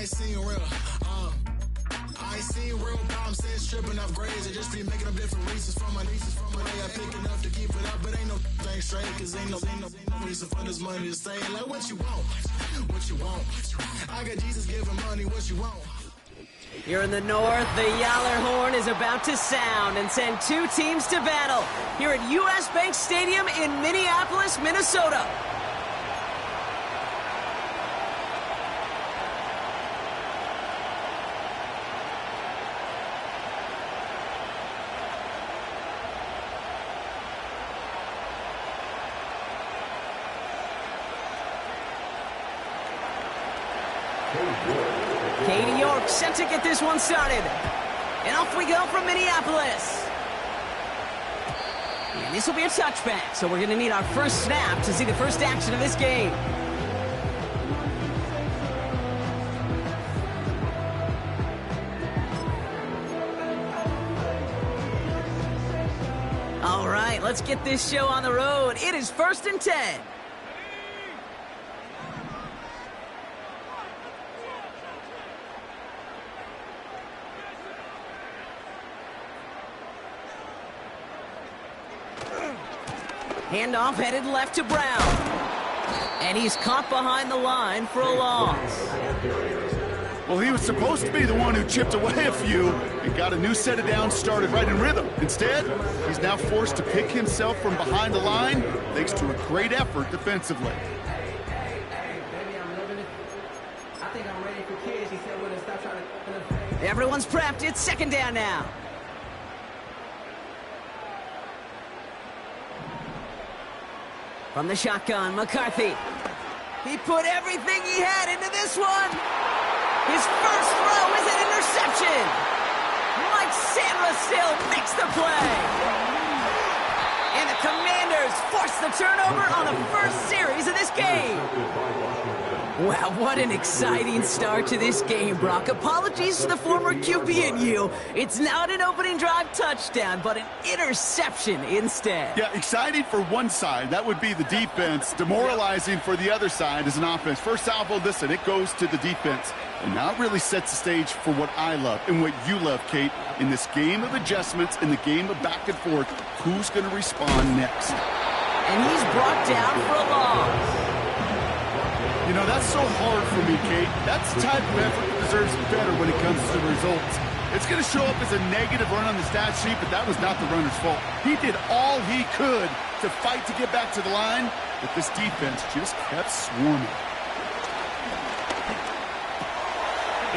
seen real. I ain't seen real problems since stripping up grades. I just be making up different reasons for my way. I pick enough to keep it up, but ain't no thing straight. Cause ain't no reason for this money to stay. Like what you want, what you want. I got Jesus giving money, what you want. Here in the north, the Yaller horn is about to sound and send two teams to battle here at US Bank Stadium in Minneapolis, Minnesota. Katie York set to get this one started. And off we go from Minneapolis. And this will be a touchback, so we're going to need our first snap to see the first action of this game. All right, let's get this show on the road. It is 1st and 10. Handoff headed left to Brown. And he's caught behind the line for a loss. Well, he was supposed to be the one who chipped away a few and got a new set of downs started right in rhythm. Instead, he's now forced to pick himself from behind the line thanks to a great effort defensively. Everyone's prepped. It's 2nd down now. From the shotgun, McCarthy. He put everything he had into this one. His first throw is an interception. Mike Sandra still makes the play. And the Commanders force the turnover on the first series of this game. Wow, what an exciting start to this game, Brock. Apologies to the former QB and you. It's not an opening drive touchdown, but an interception instead. Yeah, exciting for one side. That would be the defense. Demoralizing for the other side as an offense. First salvo, listen, it goes to the defense. And now it really sets the stage for what I love and what you love, Kate. In this game of adjustments, in the game of back and forth, who's going to respond next? And he's brought down for a loss. You know, that's so hard for me, Kate. That's the type of effort that deserves better when it comes to the results. It's going to show up as a negative run on the stat sheet, but that was not the runner's fault. He did all he could to fight to get back to the line, but this defense just kept swarming.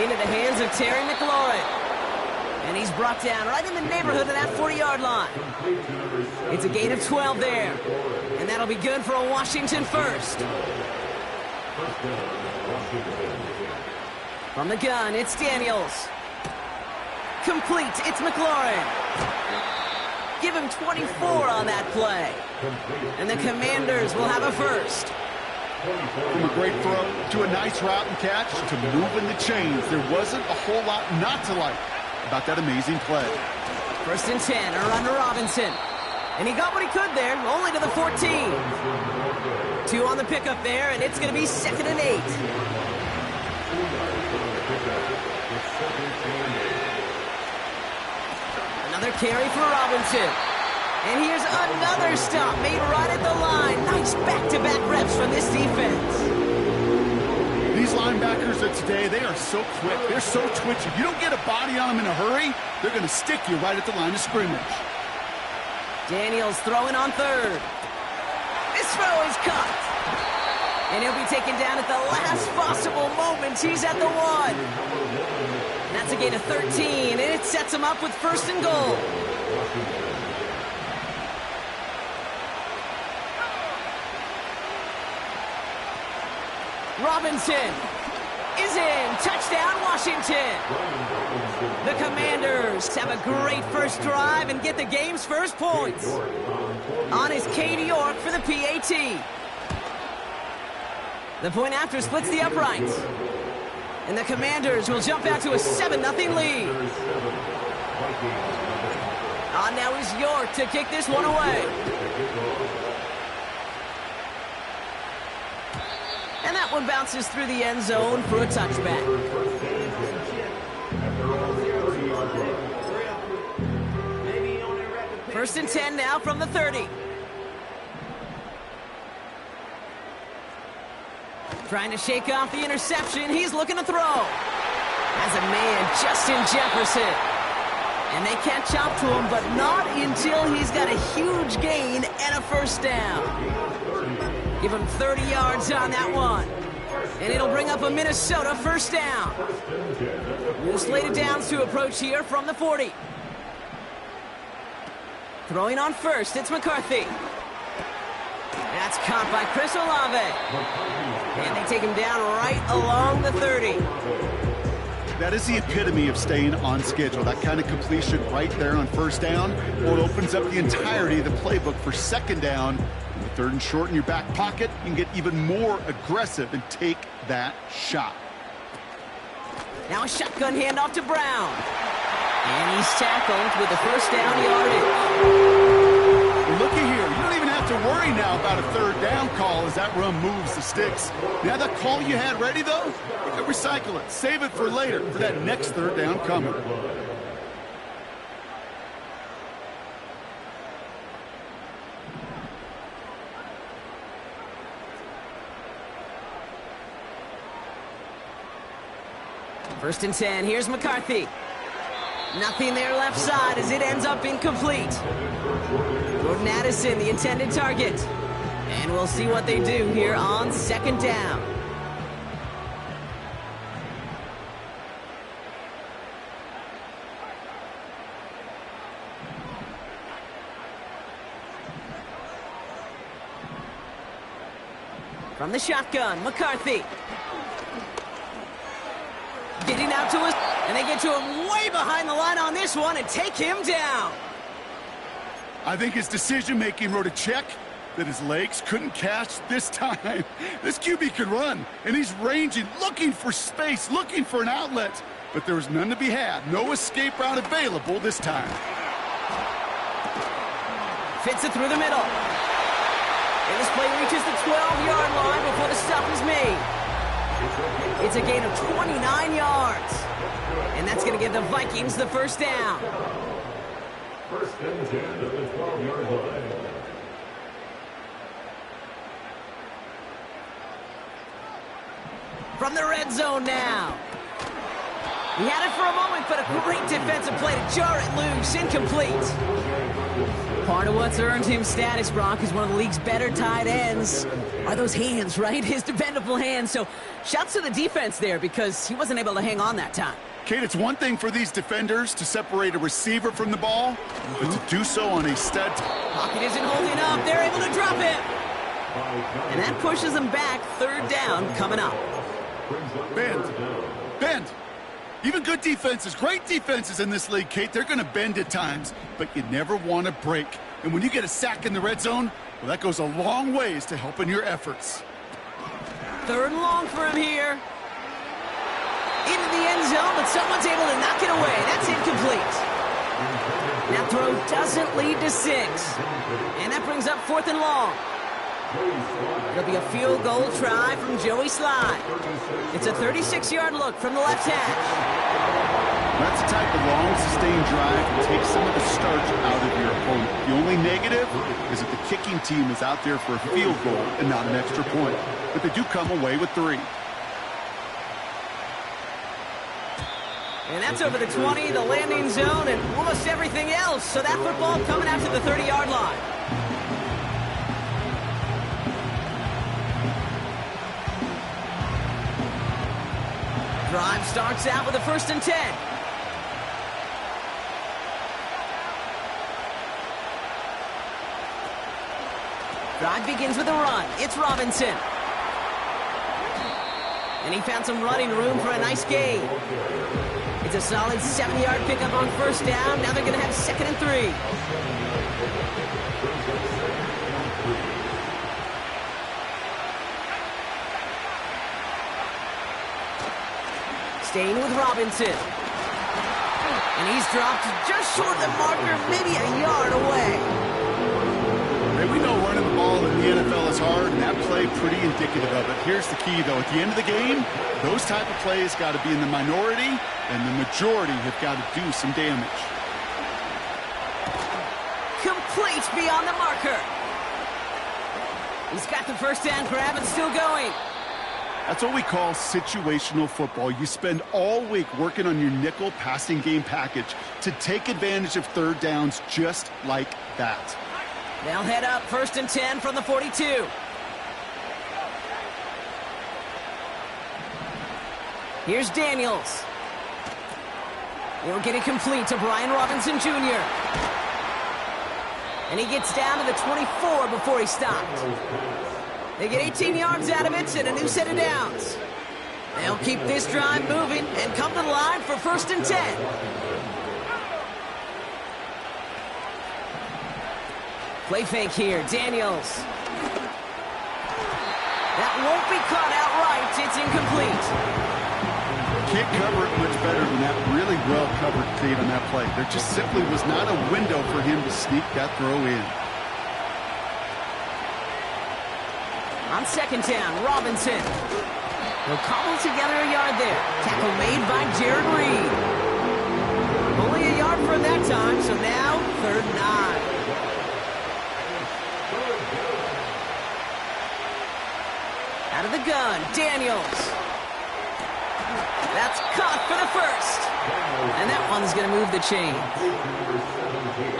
Into the hands of Terry McLaurin. And he's brought down right in the neighborhood of that 40-yard line. It's a gain of 12 there. And that'll be good for a Washington first. From the gun, it's Daniels. Complete, it's McLaurin. Give him 24 on that play. And the Commanders will have a first. From a great throw to a nice route and catch to moving the chains. There wasn't a whole lot not to like about that amazing play. 1st and 10, a run to Robinson. And he got what he could there, only to the 14. 2 on the pickup there, and it's going to be 2nd and 8. Another carry for Robinson. And here's another stop made right at the line. Nice back-to-back reps from this defense. These linebackers of today, they are so quick. They're so twitchy. You don't get a body on them in a hurry, they're going to stick you right at the line of scrimmage. Daniels throwing on 3rd. This throw is caught. And he'll be taken down at the last possible moment. He's at the 1. And that's a gain of 13, and it sets him up with 1st and goal. Robinson is in. Touchdown, Washington. The Commanders have a great first drive and get the game's first points. On is Katie York for the PAT. The point after splits the uprights. And the Commanders will jump out to a 7-0 lead. On now is York to kick this one away. And that one bounces through the end zone for a touchback. First and 10 now from the 30. Trying to shake off the interception. He's looking to throw. Has a man, Justin Jefferson. And they can't chop to him, but not until he's got a huge gain and a first down. Give him 30 yards on that one. And it'll bring up a Minnesota first down. New slated downs to approach here from the 40. Throwing on first, it's McCarthy. That's caught by Chris Olave. And they take him down right along the 30. That is the epitome of staying on schedule. That kind of completion right there on first down. Well, it opens up the entirety of the playbook for second down. And with third and short in your back pocket, you can get even more aggressive and take that shot. Now a shotgun handoff to Brown. And he's tackled with the first down yardage. Well, looky here. You don't even have to worry now about a third down call as that run moves the sticks. Now that call you had ready, though, you can recycle it. Save it for later for that next third down coming. First and 10, here's McCarthy. Nothing there left side as it ends up incomplete. Jordan Addison, the intended target. And we'll see what they do here on second down. From the shotgun, McCarthy. Getting out to us, and they get to him way behind the line on this one and take him down. I think his decision-making wrote a check that his legs couldn't catch this time. This QB could run, and he's ranging, looking for space, looking for an outlet. But there was none to be had. No escape route available this time. Fits it through the middle. And this play reaches the 12-yard line before the stop is made. It's a gain of 29 yards. And that's going to give the Vikings the first down. First and 10 at the 12-yard line. From the red zone now. He had it for a moment, but a great defensive play to jar it loose. Incomplete. Part of what's earned him status, Brock, is one of the league's better tight ends. Are those hands, right? His dependable hands. So shouts to the defense there because he wasn't able to hang on that time. Kate, it's one thing for these defenders to separate a receiver from the ball, but to do so on a stud. Pocket isn't holding up. They're able to drop him. And that pushes them back. Third down coming up. Bend. Even good defenses, great defenses in this league, Kate, they're going to bend at times, but you never want to break. And when you get a sack in the red zone, well, that goes a long ways to helping your efforts. Third and long for him here. Into the end zone, but someone's able to knock it away. That's incomplete. That throw doesn't lead to 6. And that brings up fourth and long. It'll be a field goal try from Joey Sly. It's a 36-yard look from the left hash. That's the type of long, sustained drive that takes some of the starch out of your opponent. The only negative is that the kicking team is out there for a field goal and not an extra point. But they do come away with 3. And that's over the 20, the landing zone, and almost everything else. So that football coming out to the 30-yard line. Drive starts out with a first and 10. Drive begins with a run. It's Robinson. And he found some running room for a nice gain. It's a solid 7-yard pickup on first down. Now they're going to have second and 3. Staying with Robinson. And he's dropped just short of the marker, maybe a yard away. Hey, we know running the ball in the NFL is hard, and that play pretty indicative of it. Here's the key, though. At the end of the game, those type of plays got to be in the minority, and the majority have got to do some damage. Complete beyond the marker. He's got the first down grab and still going. That's what we call situational football. You spend all week working on your nickel passing game package to take advantage of third downs just like that. They'll head up 1st and 10 from the 42. Here's Daniels. He'll get it complete to Brian Robinson Jr. And he gets down to the 24 before he stopped. They get 18 yards out of it and a new set of downs. They'll keep this drive moving and come to the line for 1st and 10. Play fake here, Daniels. That won't be caught outright. It's incomplete. Can't cover it much better than that. Really well covered, Kate, on that play. There just simply was not a window for him to sneak that throw in. On 2nd down, Robinson. He'll cobble together a yard there. Tackle made by Jared Reed. Only a yard for that time, so now 3rd and 9. Out of the gun, Daniels. That's caught for the first. And that one's going to move the chain.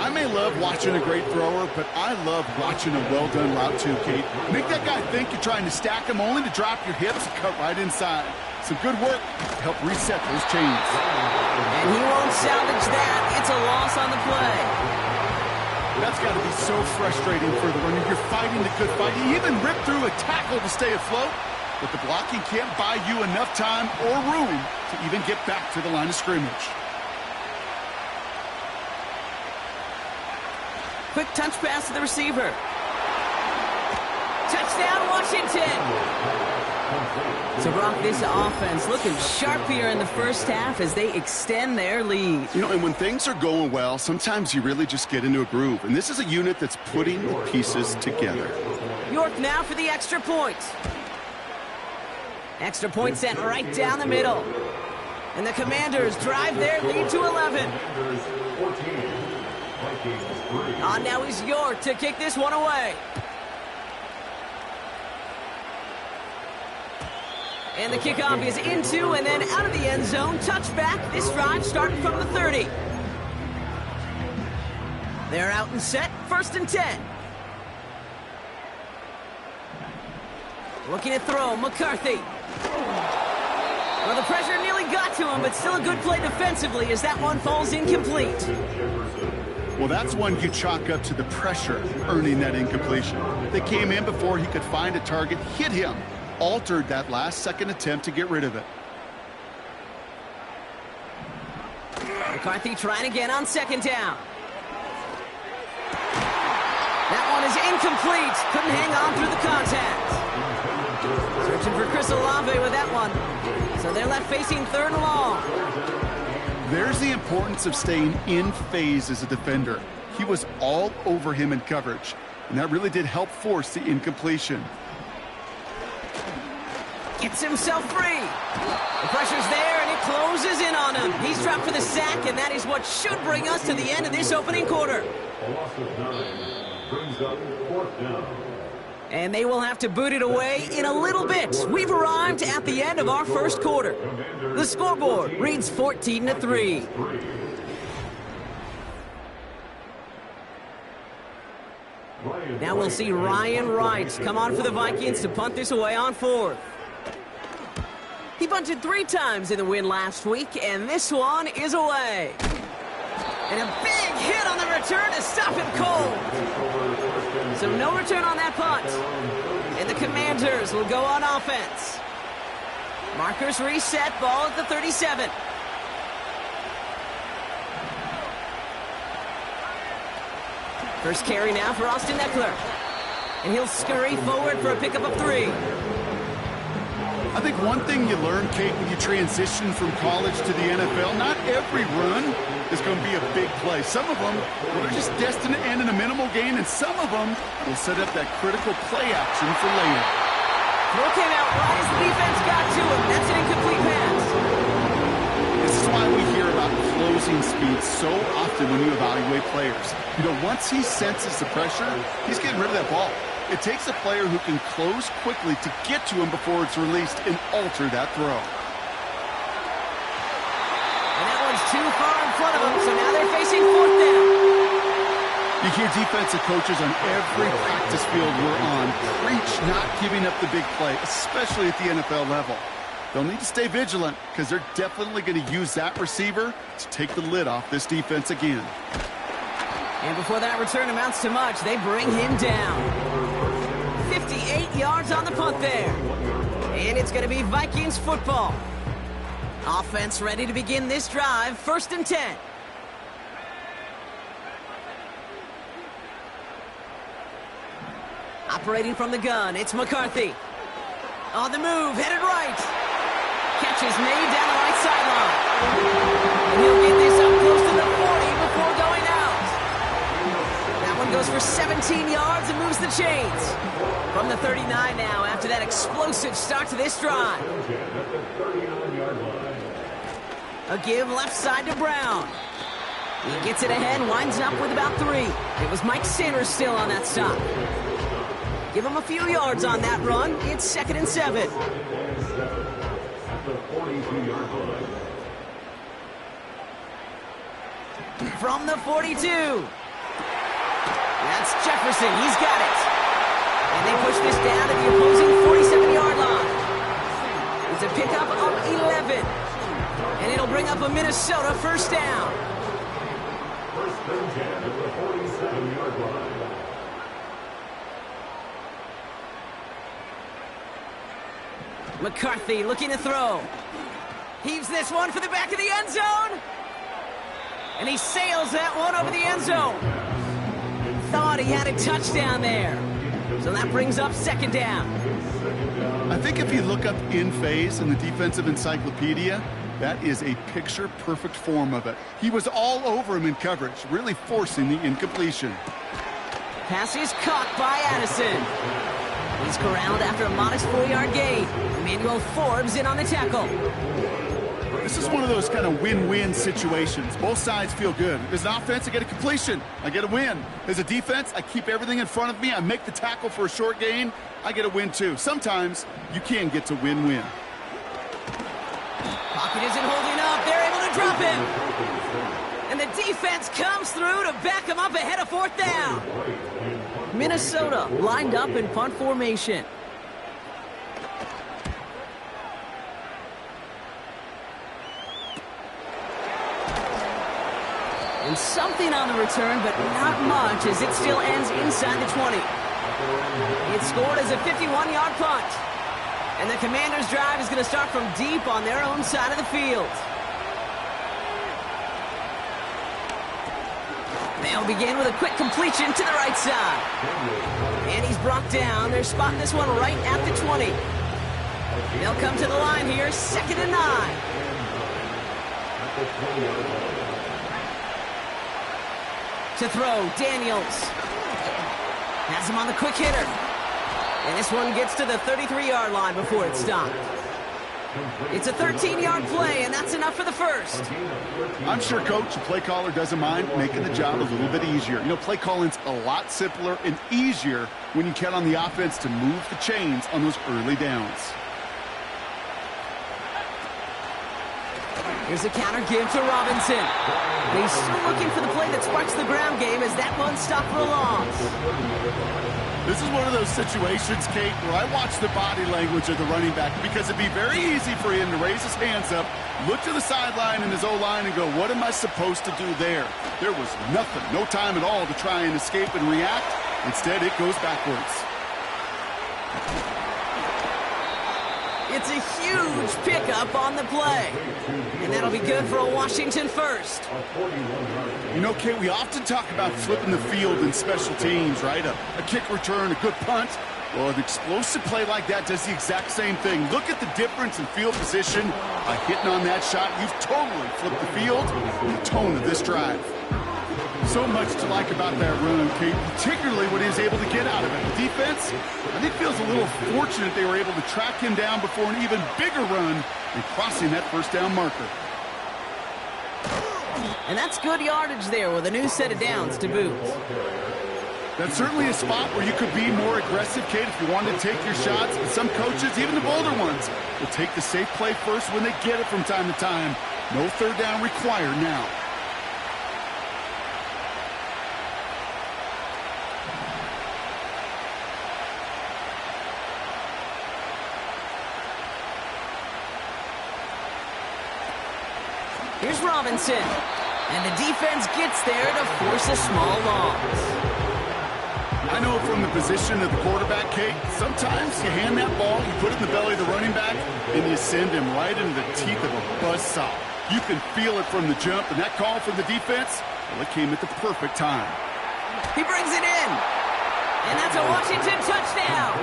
I may love watching a great thrower, but I love watching a well-done route too, Kate. Make that guy think you're trying to stack him only to drop your hips and cut right inside. Some good work to help reset those chains. And he won't salvage that. It's a loss on the play. That's got to be so frustrating for the runner. You're fighting the good fight. You even rip through a tackle to stay afloat, but the blocking can't buy you enough time or room to even get back to the line of scrimmage. Quick touch pass to the receiver. Touchdown, Washington! So, Brock, this offense looking sharp here in the first half as they extend their lead. You know, and when things are going well, sometimes you really just get into a groove. And this is a unit that's putting the pieces together. York now for the extra point. Extra point sent right down the middle. And the Commanders drive their lead to 11. On now is York to kick this one away. And the kickoff is into and then out of the end zone. Touchback. This drive starting from the 30. They're out and set. 1st and 10. Looking to throw. McCarthy. Well, the pressure nearly got to him, but still a good play defensively as that one falls incomplete. Well, that's one you chalk up to the pressure earning that incompletion. They came in before he could find a target, hit him, altered that last-second attempt to get rid of it. McCarthy trying again on 2nd down. That one is incomplete. Couldn't hang on through the contact. Searching for Chris Olave with that one. So they're left facing 3rd and long. There's the importance of staying in phase as a defender. He was all over him in coverage, and that really did help force the incompletion. Gets himself free. The pressure's there, and it closes in on him. He's dropped for the sack, and that is what should bring us to the end of this opening quarter. A loss of 9 brings up 4th down. And they will have to boot it away in a little bit. We've arrived at the end of our first quarter. The scoreboard reads 14-3. Now we'll see Ryan Wright come on for the Vikings to punt this away on 4th. He punted 3 times in the win last week, and this one is away. And a big hit on the return to stop him cold. So no return on that punt. And the Commanders will go on offense. Markers reset, ball at the 37. First carry now for Austin Eckler. And he'll scurry forward for a pickup of 3. I think one thing you learn, Kate, when you transition from college to the NFL, not every run is going to be a big play. Some of them are just destined to end in a minimal gain, and some of them will set up that critical play action for later. Throw came out right as the defense got to him. That's an incomplete pass. This is why we hear about close opposing speed so often when you evaluate players. You know, once he senses the pressure, he's getting rid of that ball. It takes a player who can close quickly to get to him before it's released and alter that throw. And that one's too far in front of them, so now they're facing fourth down. You hear defensive coaches on every practice field we're on preach not giving up the big play, especially at the NFL level. They'll need to stay vigilant because they're definitely going to use that receiver to take the lid off this defense again. And before that return amounts to much, they bring him down. 58 yards on the punt there. And it's going to be Vikings football. Offense ready to begin this drive, 1st and 10. Operating from the gun, it's McCarthy. On the move, headed right. Catch is made down the right sideline. And he'll get this up close to the 40 before going out. That one goes for 17 yards and moves the chains. From the 39 now after that explosive start to this drive. A give left side to Brown. He gets it ahead, winds up with about 3. It was Mike Sanders still on that stop. Give him a few yards on that run. It's 2nd and 7. From the 42. That's Jefferson. He's got it. And they push this down to the opposing 47-yard line. It's a pickup of 11. And it'll bring up a Minnesota 1st down. 1st and 10 at the 47-yard line. McCarthy looking to throw. Heaves this one for the back of the end zone. And he sails that one over the end zone. Thought he had a touchdown there. So that brings up 2nd down. I think if you look up in phase in the defensive encyclopedia, that is a picture-perfect form of it. He was all over him in coverage, really forcing the incompletion. Pass is caught by Addison. He's corralled after a modest 4-yard gain. Emmanuel Forbes in on the tackle. This is one of those kind of win-win situations. Both sides feel good. As an offense, I get a completion. I get a win. As a defense, I keep everything in front of me. I make the tackle for a short gain. I get a win, too. Sometimes you can get to win-win. Pocket isn't holding up. They're able to drop him. And the defense comes through to back him up ahead of 4th down. Minnesota lined up in punt formation. And something on the return, but not much, as it still ends inside the 20. It's scored as a 51-yard punt. And the Commanders' drive is going to start from deep on their own side of the field. They'll begin with a quick completion to the right side. And he's brought down. They're spotting this one right at the 20. They'll come to the line here, 2nd and 9. To throw, Daniels. Has him on the quick hitter. And this one gets to the 33-yard line before it's stopped. It's a 13-yard play, and that's enough for the 1st. I'm sure, Coach, the play caller doesn't mind making the job a little bit easier. You know, play calling's a lot simpler and easier when you count on the offense to move the chains on those early downs. Here's a counter give to Robinson. And he's still looking for the play that sparks the ground game as that one stopped for a loss. This is one of those situations, Kate, where I watch the body language of the running back because it'd be very easy for him to raise his hands up, look to the sideline in his O-line and go, what am I supposed to do there? There was nothing, no time at all to try and escape and react. Instead, it goes backwards. It's a huge pickup on the play. And that'll be good for a Washington 1st. You know, Kate, we often talk about flipping the field in special teams, right? A kick return, a good punt. Well, an explosive play like that does the exact same thing. Look at the difference in field position. By hitting on that shot, you've totally flipped the field and the tone of this drive. So much to like about that run, Kate, particularly what he was able to get out of it. The defense, I think, feels a little fortunate they were able to track him down before an even bigger run and crossing that 1st down marker. And that's good yardage there with a new set of downs to boot. That's certainly a spot where you could be more aggressive, Kate, if you wanted to take your shots. But some coaches, even the bolder ones, will take the safe play first when they get it from time to time. No third down required now. Here's Robinson. And the defense gets there to force a small loss. I know from the position of the quarterback, Kate, sometimes you hand that ball, you put it in the belly of the running back, and you send him right into the teeth of a buzzsaw. You can feel it from the jump, and that call from the defense, well, it came at the perfect time. He brings it in. And that's a Washington touchdown.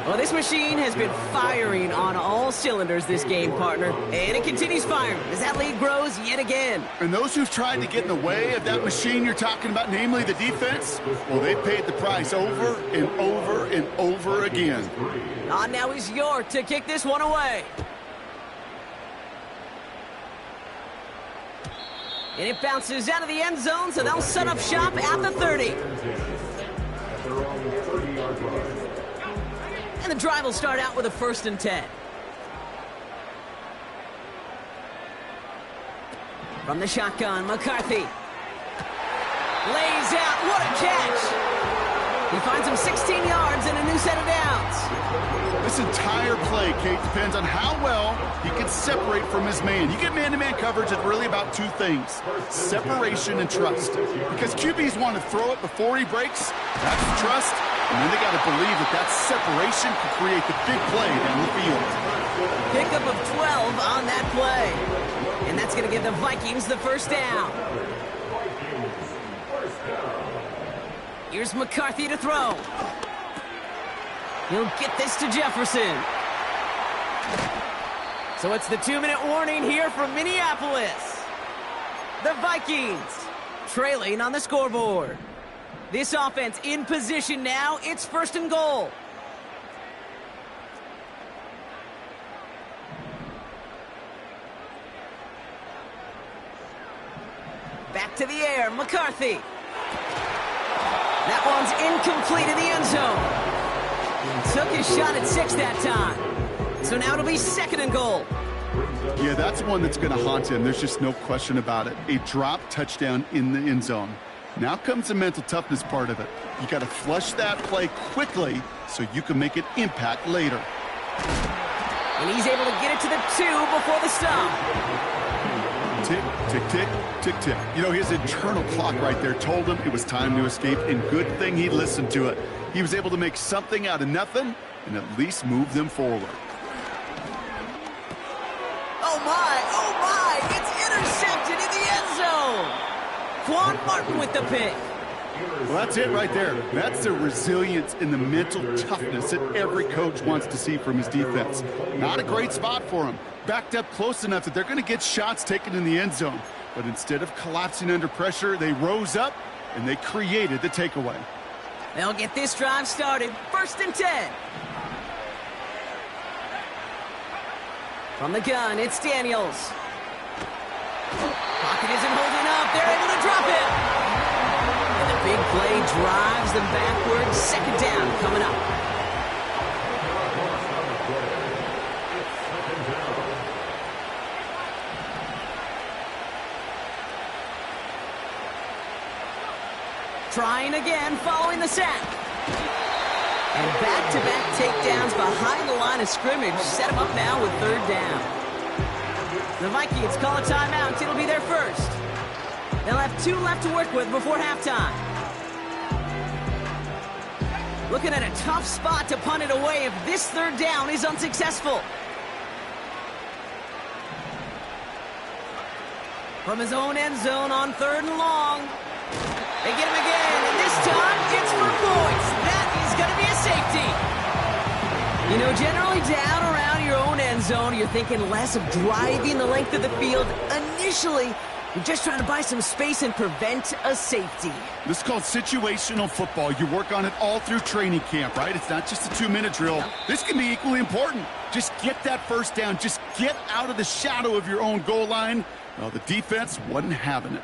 Well, this machine has been firing on all cylinders this game, partner. And it continues firing as that lead grows yet again. And those who've tried to get in the way of that machine you're talking about, namely the defense, well, they paid the price over and over and over again. Now is York to kick this one away. And it bounces out of the end zone, so they'll set up shop at the 30. And the drive will start out with a 1st and 10. From the shotgun, McCarthy. Lays out, what a catch! He finds him 16 yards and a new set of downs. This entire play, Kate, depends on how well he can separate from his man. You get man-to-man coverage, it's really about two things: separation and trust. Because QBs want to throw it before he breaks, that's the trust, and then they got to believe that that separation can create the big play down the field. Pickup of 12 on that play. And that's going to give the Vikings the 1st down. Here's McCarthy to throw. He'll get this to Jefferson. So it's the 2-minute warning here from Minneapolis. The Vikings trailing on the scoreboard. This offense in position now. It's 1st and goal. Back to the air, McCarthy. That one's incomplete in the end zone. Took his shot at 6 that time. So now it'll be 2nd and goal. Yeah, that's one that's going to haunt him. There's just no question about it. A drop touchdown in the end zone. Now comes the mental toughness part of it. You got to flush that play quickly so you can make an impact later. And he's able to get it to the 2 before the stop. Tick, tick, tick, tick, tick. You know, his internal clock right there told him it was time to escape, and good thing he listened to it. He was able to make something out of nothing and at least move them forward. Oh my, it's intercepted in the end zone. Quan Martin with the pick. Well, that's it right there. That's the resilience and the mental toughness that every coach wants to see from his defense. Not a great spot for him. Backed up close enough that they're going to get shots taken in the end zone. But instead of collapsing under pressure, they rose up and they created the takeaway. They'll get this drive started. 1st and 10. From the gun, it's Daniels. Pocket isn't holding up. They're able to drop it. And the big play drives them backwards. 2nd down coming up. Trying again, following the sack. And back-to-back takedowns behind the line of scrimmage set him up now with 3rd down. The Vikings call a timeout. It'll be their 1st. They'll have 2 left to work with before halftime. Looking at a tough spot to punt it away if this 3rd down is unsuccessful. From his own end zone on 3rd and long. They get him again, and this time it's for points. That is going to be a safety. You know, generally down around your own end zone, you're thinking less of driving the length of the field. Initially, you're just trying to buy some space and prevent a safety. This is called situational football. You work on it all through training camp, right? It's not just a 2-minute drill. This can be equally important. Just get that 1st down. Just get out of the shadow of your own goal line Well, the defense wasn't having it.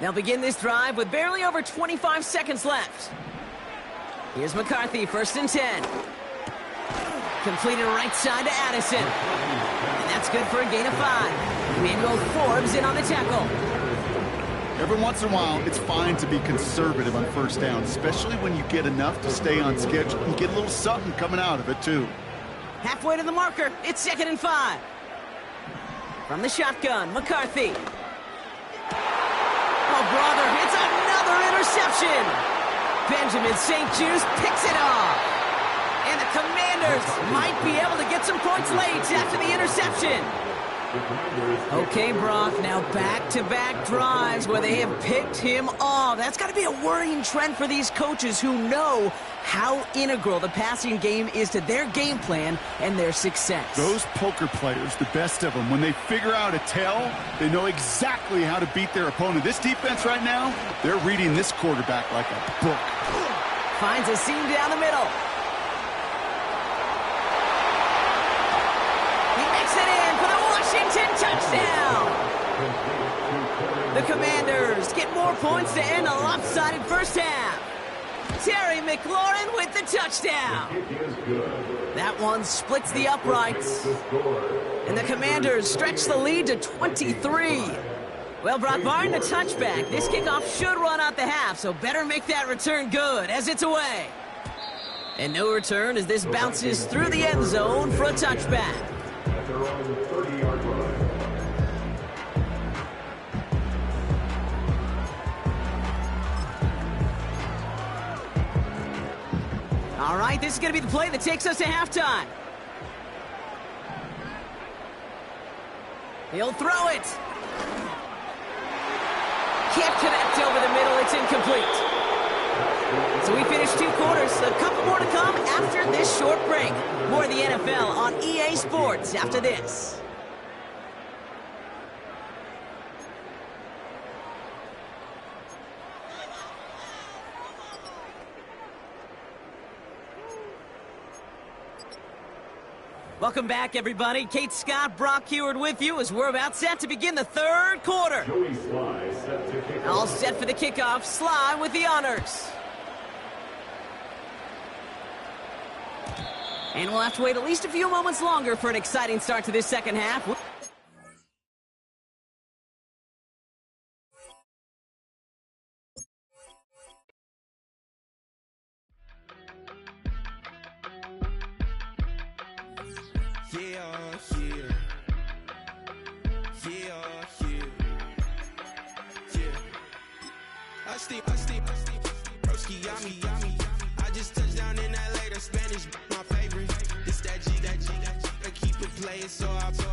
They'll begin this drive with barely over 25 seconds left. Here's McCarthy, 1st and 10. Completed right side to Addison. And that's good for a gain of 5. Manuel Forbes in on the tackle. Every once in a while, it's fine to be conservative on 1st down, especially when you get enough to stay on schedule and get a little something coming out of it, too. Halfway to the marker, it's 2nd and 5. From the shotgun, McCarthy. Oh, brother, it's another interception. Benjamin St. Juice picks it off. And the Commanders might be able to get some points late after the interception. Okay, Brock, now back-to-back drives where they have picked him off. That's got to be a worrying trend for these coaches who know how integral the passing game is to their game plan and their success. Those poker players, the best of them, when they figure out a tell, they know exactly how to beat their opponent. This defense right now, they're reading this quarterback like a book. Finds a seam down the middle. He makes it in for the Washington touchdown. The Commanders get more points to end a lopsided first half. Terry McLaurin with the touchdown. That one splits the uprights. And the Commanders stretch the lead to 23. Well, Brock, barring the touchback, this kickoff should run out the half, so better make that return good as it's away. And no return as this bounces through the end zone for a touchback. At their own 30-yard line. All right, this is going to be the play that takes us to halftime. He'll throw it. Can't connect over the middle. It's incomplete. So we finished 2 quarters. A couple more to come after this short break. More of the NFL on EA Sports after this. Welcome back, everybody. Kate Scott, Brock Heward with you as we're about set to begin the 3rd quarter. Joey Sly set to kick All off. set for the kickoff. Sly with the honors. And we'll have to wait at least a few moments longer for an exciting start to this second half. I just touched down in LA, the Spanish, my favorite. This that G, I keep it playing, so I play.